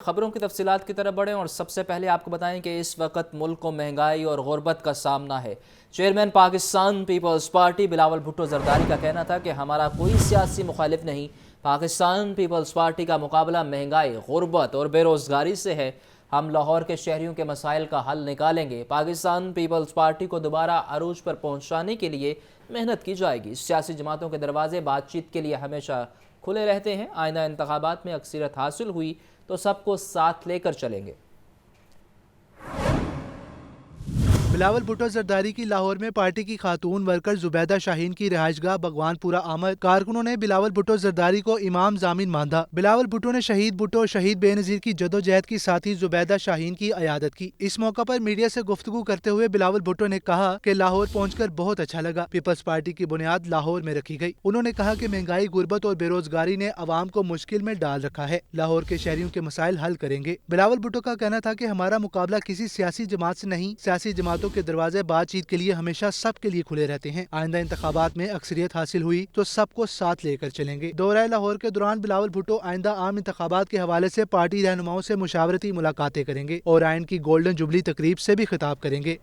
خبروں کی تفصیلات کی طرف بڑھیں اور سب سے پہلے آپ کو بتائیں کہ اس وقت ملک کو مہنگائی اور غربت کا سامنا ہے۔ چیئرمین پاکستان پیپلز پارٹی بلاول بھٹو زرداری کا کہنا تھا کہ ہمارا کوئی سیاسی مخالف نہیں، پاکستان پیپلز پارٹی کا مقابلہ مہنگائی، غربت اور بے روزگاری سے ہے۔ ہم لاہور کے شہریوں کے مسائل کا حل نکالیں گے۔ پاکستان پیپلز پارٹی کو دوبارہ عروج پر پہنچانے کے لیے محنت کی جائے گی۔ سیاسی جماعتوں کے دروازے بات چیت کے لیے ہمیشہ کھلے رہتے ہیں۔ آئندہ انتخابات میں اکثریت حاصل ہوئی تو سب کو ساتھ لے کر چلیں گے۔ بلاول بھٹو زرداری کی لاہور میں پارٹی کی خاتون ورکر زبیدہ شاہین کی رہائش گاہ بغوان پورہ آمد۔ کارکنوں نے بلاول بھٹو زرداری کو امام ضامن مانا۔ بلاول بھٹو نے شہید بھٹو شہید بے نظیر کی جدوجہد کی ساتھی زبیدہ شاہین کی عیادت کی۔ اس موقع پر میڈیا سے گفتگو کرتے ہوئے بلاول بھٹو نے کہا کہ لاہور پہنچ کر بہت اچھا لگا۔ پیپلز پارٹی کی بنیاد لاہور میں رکھی گئی۔ انہوں نے کہا کہ مہنگائی، غربت اور بے روزگاری نے عوام کو مشکل میں ڈال رکھا ہے۔ لاہور کے شہریوں کے مسائل حل کریں گے۔ بلاول بھٹو کا کہنا تھا کہ ہمارا مقابلہ کسی سیاسی جماعت سے نہیں، سیاسی جماعتوں کے دروازے بات چیت کے لیے ہمیشہ سب کے لیے کھلے رہتے ہیں۔ آئندہ انتخابات میں اکثریت حاصل ہوئی تو سب کو ساتھ لے کر چلیں گے۔ دورہ لاہور کے دوران بلاول بھٹو آئندہ عام انتخابات کے حوالے سے پارٹی رہنماؤں سے مشاورتی ملاقاتیں کریں گے اور آئین کی گولڈن جوبلی تقریب سے بھی خطاب کریں گے۔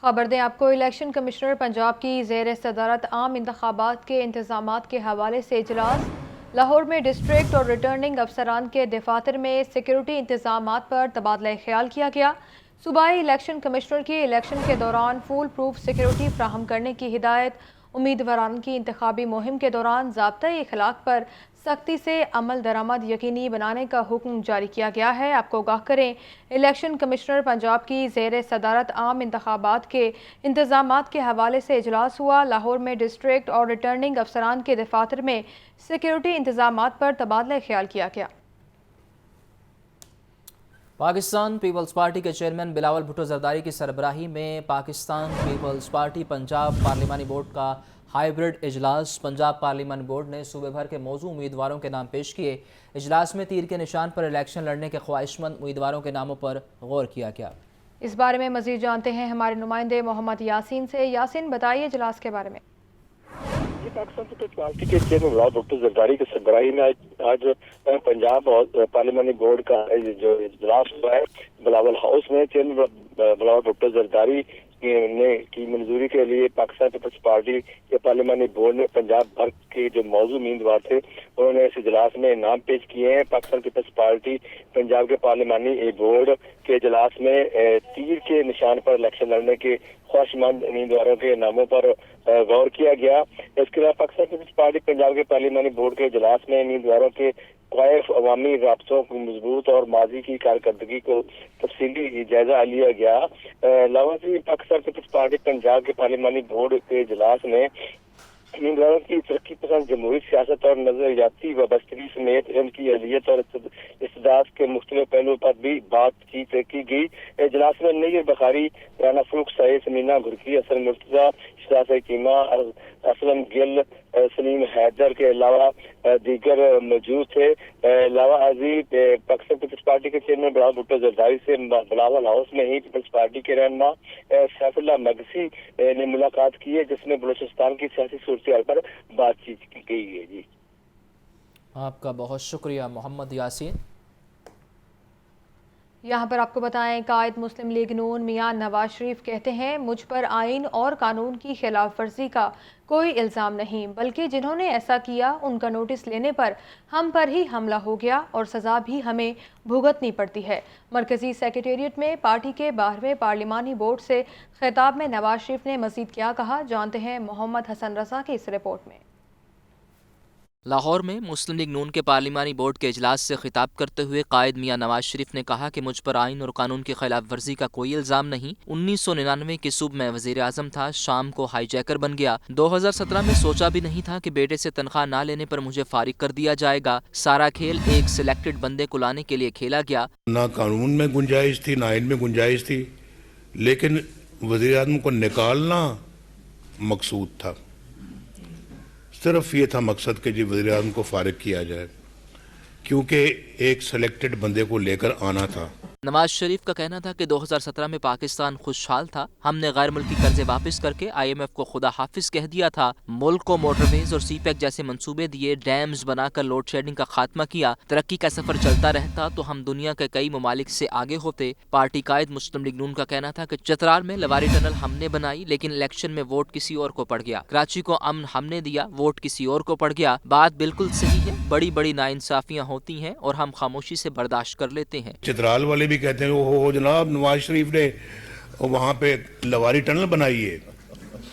خبر دیں آپ کو، الیکشن کمشنر پنجاب کی زیر صدارت عام انتخابات کے انتظامات کے حوالے سے اجلاس۔ لاہور میں ڈسٹرکٹ اور ریٹرننگ افسران کے دفاتر میں سیکیورٹی انتظامات پر تبادلہ خیال کیا گیا۔ صوبائی الیکشن کمشنر کی الیکشن کے دوران فول پروف سیکیورٹی فراہم کرنے کی ہدایت۔ امیدواران کی انتخابی مہم کے دوران ضابطۂ اخلاق پر سختی سے عمل درآمد یقینی بنانے کا حکم جاری کیا گیا ہے۔ آپ کو آگاہ کریں، الیکشن کمشنر پنجاب کی زیر صدارت عام انتخابات کے انتظامات کے حوالے سے اجلاس ہوا۔ لاہور میں ڈسٹرکٹ اور ریٹرننگ افسران کے دفاتر میں سیکیورٹی انتظامات پر تبادلہ خیال کیا گیا۔ پاکستان پیپلز پارٹی کے چیئرمین بلاول بھٹو زرداری کی سربراہی میں پاکستان پیپلز پارٹی پنجاب پارلیمانی بورڈ کا ہائیبرڈ اجلاس۔ پنجاب پارلیمانی بورڈ نے صوبے بھر کے موزوں امیدواروں کے نام پیش کیے۔ اجلاس میں تیر کے نشان پر الیکشن لڑنے کے خواہشمند امیدواروں کے ناموں پر غور کیا گیا۔ اس بارے میں مزید جانتے ہیں ہمارے نمائندے محمد یاسین سے۔ یاسین، بتائیے اجلاس کے بارے میں۔ پاکستان پیپلز پارٹی کے چیئرمین بلاول بھٹو زرداری کی سربراہی میں آج پنجاب اور پارلیمانی بورڈ کا جو اجلاس ہوا ہے بلاول ہاؤس میں، چیئرمین بلاول بھٹو زرداری کی منظوری کے لیے پاکستان پیپلز پارٹی کے پارلیمانی بورڈ نے پنجاب بھر کے جو موضوع امیدوار تھے انہوں نے اس اجلاس میں نام پیش کیے ہیں۔ پاکستان پیپلز پارٹی پنجاب کے پارلیمانی بورڈ کے اجلاس میں تیر کے نشان پر الیکشن لڑنے کے خواہشمند امیدواروں کے ناموں پر غور کیا گیا۔ اس کے علاوہ پاکستان پیپلز پارٹی پنجاب کے پارلیمانی بورڈ کے اجلاس میں امیدواروں کے قائف عوامی رابطوں کو مضبوط اور ماضی کی کارکردگی کو تفصیلی جائزہ لیا گیا۔ علاوہ پاکستان پیپلز پارٹی پنجاب کے پارلیمانی بورڈ کے اجلاس میں امیدواروں کی ترقی پسند جمہوری سیاست اور نظریاتی وابستگی سمیت ان کی اہلیت اور استعداد کے مختلف پہلوؤں پر بھی بات چیت کی گئی۔ اجلاس میں نیر بخاری، رانا فروخ سعید، سمینا گھرکی، حسن مرتضیٰ، شہزاد چیمہ، اسلم گل، سلیم حیدر کے علاوہ دیگر موجود تھے۔ علاوہ ازیں پاکستان پیپلز پارٹی کے چیئرمین بلاول بھٹو زرداری سے بلاول ہاؤس میں ہی پیپلز پارٹی کے رہنما سیف اللہ مگسی نے ملاقات کی ہے، جس میں بلوچستان کی سیاسی صورتحال پر بات چیت کی گئی ہے۔ جی آپ کا بہت شکریہ محمد یاسین۔ یہاں پر آپ کو بتائیں، قائد مسلم لیگ نون میاں نواز شریف کہتے ہیں مجھ پر آئین اور قانون کی خلاف ورزی کا کوئی الزام نہیں، بلکہ جنہوں نے ایسا کیا ان کا نوٹس لینے پر ہم پر ہی حملہ ہو گیا اور سزا بھی ہمیں بھگتنی پڑتی ہے۔ مرکزی سیکریٹریٹ میں پارٹی کے 12ویں پارلیمانی بورڈ سے خطاب میں نواز شریف نے مزید کیا کہا، جانتے ہیں محمد حسن رضا کی اس رپورٹ میں۔ لاہور میں مسلم لیگ نون کے پارلیمانی بورڈ کے اجلاس سے خطاب کرتے ہوئے قائد میاں نواز شریف نے کہا کہ مجھ پر آئین اور قانون کی خلاف ورزی کا کوئی الزام نہیں۔ 1999 کے صوبح میں وزیر اعظم تھا، شام کو ہائی جیکر بن گیا۔ 2017 میں سوچا بھی نہیں تھا کہ بیٹے سے تنخواہ نہ لینے پر مجھے فارغ کر دیا جائے گا۔ سارا کھیل ایک سلیکٹڈ بندے کو لانے کے لیے کھیلا گیا۔ نہ قانون میں گنجائش تھی، نہ آئین میں گنجائش تھی، لیکن وزیر اعظم کو نکالنا مقصود تھا۔ صرف یہ تھا مقصد کہ جی وزیر اعظم کو فارغ کیا جائے، کیونکہ ایک سلیکٹڈ بندے کو لے کر آنا تھا۔ نواز شریف کا کہنا تھا کہ 2017 میں پاکستان خوشحال تھا، ہم نے غیر ملکی قرضے واپس کر کے IMF کو خدا حافظ کہہ دیا تھا، ملک کو موٹر ویز اور سی پیک جیسے منصوبے دیے، ڈیمز بنا کر لوڈ شیڈنگ کا خاتمہ کیا، ترقی کا سفر چلتا رہتا تو ہم دنیا کے کئی ممالک سے آگے ہوتے۔ پارٹی قائد مسلم لیگ نون کا کہنا تھا کہ چترال میں لواری ٹنل ہم نے بنائی لیکن الیکشن میں ووٹ کسی اور کو پڑ گیا، کراچی کو امن ہم نے دیا، ووٹ کسی اور کو پڑ گیا۔ بات بالکل صحیح ہے، بڑی بڑی ناانصافیاں ہوتی ہیں اور ہم خاموشی سے برداشت کر لیتے ہیں۔ چترال والے بھی کہتے ہیں وہ جناب نواز شریف نے وہاں پہ لواری ٹنل بنائی ہے،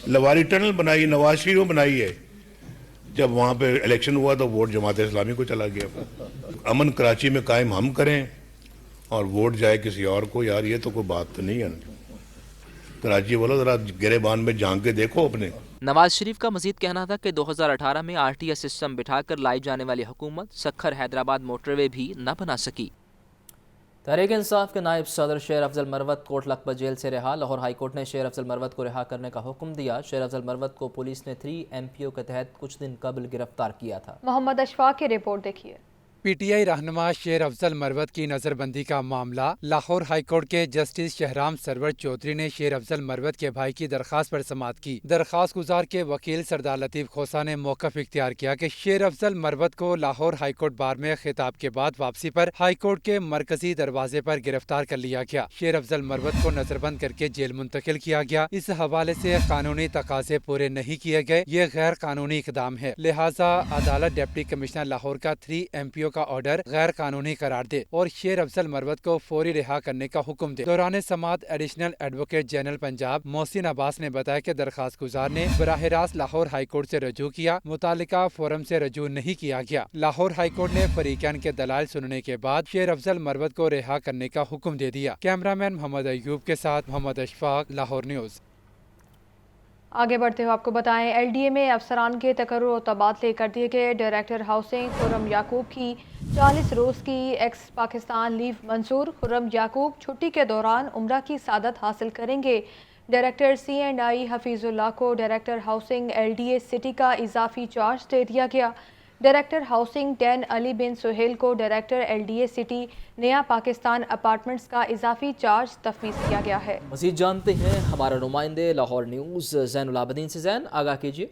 لواری ٹنل بنائی نواز شریف نے بنائی ہے، جب وہاں پہ الیکشن ہوا تو ووٹ جماعت اسلامی کو چلا گیا۔ امن کراچی میں قائم ہم کریں اور ووٹ جائے کسی اور کو، یار یہ تو کوئی بات تو نہیں ہے۔ کراچی والوں ذرا گریبان میں جھانک کے دیکھو اپنے۔ نواز شریف کا مزید کہنا تھا کہ 2018 میں RTS سسٹم بٹھا کر لائی جانے والی حکومت سکھر حیدرآباد موٹر وے بھی نہ بنا سکی۔ تحریک انصاف کے نائب صدر شیر افضل مروت کوٹ لکھپت جیل سے رہا، لاہور ہائی کورٹ نے شیر افضل مروت کو رہا کرنے کا حکم دیا۔ شیر افضل مروت کو پولیس نے 3 MPO کے تحت کچھ دن قبل گرفتار کیا تھا۔ محمد اشفاق کی رپورٹ دیکھیے۔ PTI رہنما شیر افضل مروت کی نظر بندی کا معاملہ، لاہور ہائی کورٹ کے جسٹس شہرام سرور چودھری نے شیر افضل مروت کے بھائی کی درخواست پر سماعت کی۔ درخواست گزار کے وکیل سردار لطیف کھوسہ نے موقف اختیار کیا کہ شیر افضل مروت کو لاہور ہائی کورٹ بار میں خطاب کے بعد واپسی پر ہائی کورٹ کے مرکزی دروازے پر گرفتار کر لیا گیا۔ شیر افضل مروت کو نظر بند کر کے جیل منتقل کیا گیا۔ اس حوالے سے قانونی تقاضے پورے نہیں کیے گئے، یہ غیر قانونی اقدام ہے، لہٰذا عدالت ڈپٹی کمشنر لاہور کا 3 MPO کا آرڈر غیر قانونی قرار دے اور شیر افضل مروت کو فوری رہا کرنے کا حکم دے۔ دوران سماعت ایڈیشنل ایڈوکیٹ جنرل پنجاب محسن عباس نے بتایا کہ درخواست گزار نے براہ راست لاہور ہائی کورٹ سے رجوع کیا، متعلقہ فورم سے رجوع نہیں کیا گیا۔ لاہور ہائی کورٹ نے فریقین کے دلائل سننے کے بعد شیر افضل مروت کو رہا کرنے کا حکم دے دیا۔ کیمرہ مین محمد ایوب کے ساتھ محمد اشفاق، لاہور نیوز۔ آگے بڑھتے ہوئے آپ کو بتائیں، LDA میں افسران کے تقرر و تبادلے کر دیے گئے۔ ڈائریکٹر ہاؤسنگ خرم یعقوب کی 40 روز کی ایکس پاکستان لیو منظور۔ خرم یعقوب چھٹی کے دوران عمرہ کی سعادت حاصل کریں گے۔ ڈائریکٹر C&I حفیظ اللہ کو ڈائریکٹر ہاؤسنگ LDA سٹی کا اضافی چارج دے دیا گیا۔ ڈائریکٹر ہاؤسنگ 10 علی بن سہیل کو ڈائریکٹر LDA سٹی نیا پاکستان اپارٹمنٹس کا اضافی چارج تفویض کیا گیا ہے۔ مزید جانتے ہیں ہمارے نمائندے لاہور نیوز زین العابدین سے۔ زین، آگاہ کیجیے۔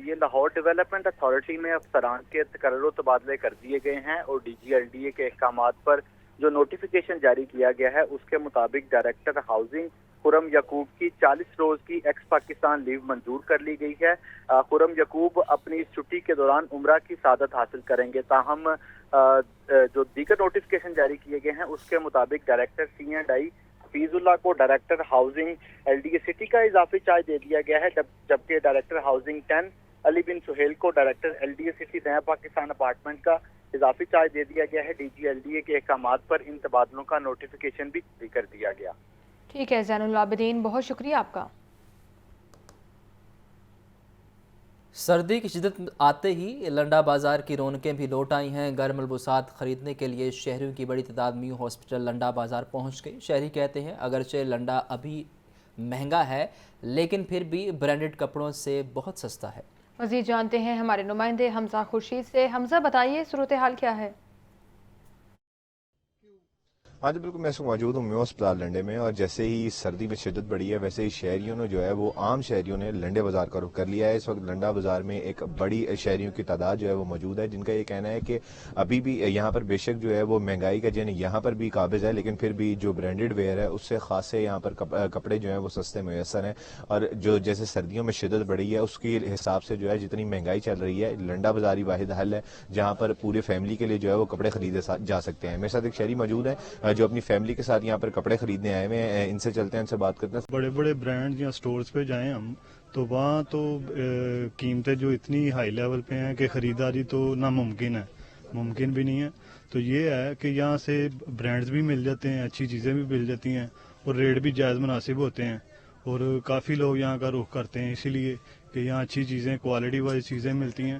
یہ لاہور ڈیولپمنٹ اتھارٹی میں افسران کے تقرر و تبادلے کر دیے گئے ہیں اور DG LDA کے احکامات پر جو نوٹیفیکیشن جاری کیا گیا ہے اس کے مطابق ڈائریکٹر ہاؤسنگ خرم یعقوب کی 40 روز کی ایکس پاکستان لیو منظور کر لی گئی ہے۔ خرم یعقوب اپنی اس چھٹی کے دوران عمرہ کی سعادت حاصل کریں گے، تاہم جو دیگر نوٹیفیکیشن جاری کیے گئے ہیں اس کے مطابق ڈائریکٹر C&I حفیظ اللہ کو ڈائریکٹر ہاؤسنگ LDA سٹی کا اضافی چارج دے دیا گیا ہے، جبکہ ڈائریکٹر ہاؤسنگ 10 علی بن سہیل کو ڈائریکٹر LDA سٹی نیا پاکستان اپارٹمنٹ کا اضافی چارج دے دیا گیا ہے۔ DG LDA کے احکامات پر ان تبادلوں کا نوٹیفیکیشن بھی جاری کر دیا گیا۔ ٹھیک ہے زین العابدین، بہت شکریہ آپ کا۔ سردی کی شدت آتے ہی لنڈا بازار کی رونقیں بھی لوٹ آئی ہیں۔ گرم ملبوسات خریدنے کے لیے شہریوں کی بڑی تعداد میو ہاسپٹل لنڈا بازار پہنچ گئی۔ شہری کہتے ہیں اگرچہ لنڈا ابھی مہنگا ہے لیکن پھر بھی برانڈڈ کپڑوں سے بہت سستا ہے۔ مزید جانتے ہیں ہمارے نمائندے حمزہ خورشید سے۔ حمزہ، بتائیے صورتحال کیا ہے؟ ہاں جی بالکل، میں اس وقت موجود ہوں میو ہسپتال لنڈے میں، اور جیسے ہی سردی میں شدت بڑھی ہے ویسے ہی شہریوں نے جو ہے وہ عام شہریوں نے لنڈے بازار کا رخ کر لیا ہے۔ اس وقت لنڈا بازار میں ایک بڑی شہریوں کی تعداد جو ہے وہ موجود ہے، جن کا یہ کہنا ہے کہ ابھی بھی یہاں پر بے شک جو ہے وہ مہنگائی کا جن یہاں پر بھی قابض ہے، لیکن پھر بھی جو برانڈڈ ویئر ہے اس سے خاصے یہاں پر کپڑے جو ہیں وہ سستے میسر ہیں، اور جو جیسے سردیوں میں شدت بڑھی ہے اس کے حساب سے جو ہے جتنی مہنگائی چل رہی ہے، لنڈا بازار ہی واحد حل ہے جہاں پر پورے فیملی کے لیے جو ہے وہ کپڑے خریدے جا سکتے ہیں۔ میرے ساتھ ایک شہری موجود ہے جو اپنی فیملی کے ساتھ یہاں پر کپڑے خریدنے آئے ہوئے ہیں، ان سے چلتے ہیں، ان سے بات کرتے ہیں۔ بڑے بڑے برانڈ یا سٹورز پہ جائیں ہم تو وہاں تو قیمتیں جو اتنی ہائی لیول پہ ہیں کہ خریداری تو ناممکن ہے، ممکن بھی نہیں ہے۔ تو یہ ہے کہ یہاں سے برانڈز بھی مل جاتے ہیں، اچھی چیزیں بھی مل جاتی ہیں اور ریٹ بھی جائز مناسب ہوتے ہیں، اور کافی لوگ یہاں کا رخ کرتے ہیں اسی لیے کہ یہاں اچھی چیزیں، کوالٹی وائز چیزیں ملتی ہیں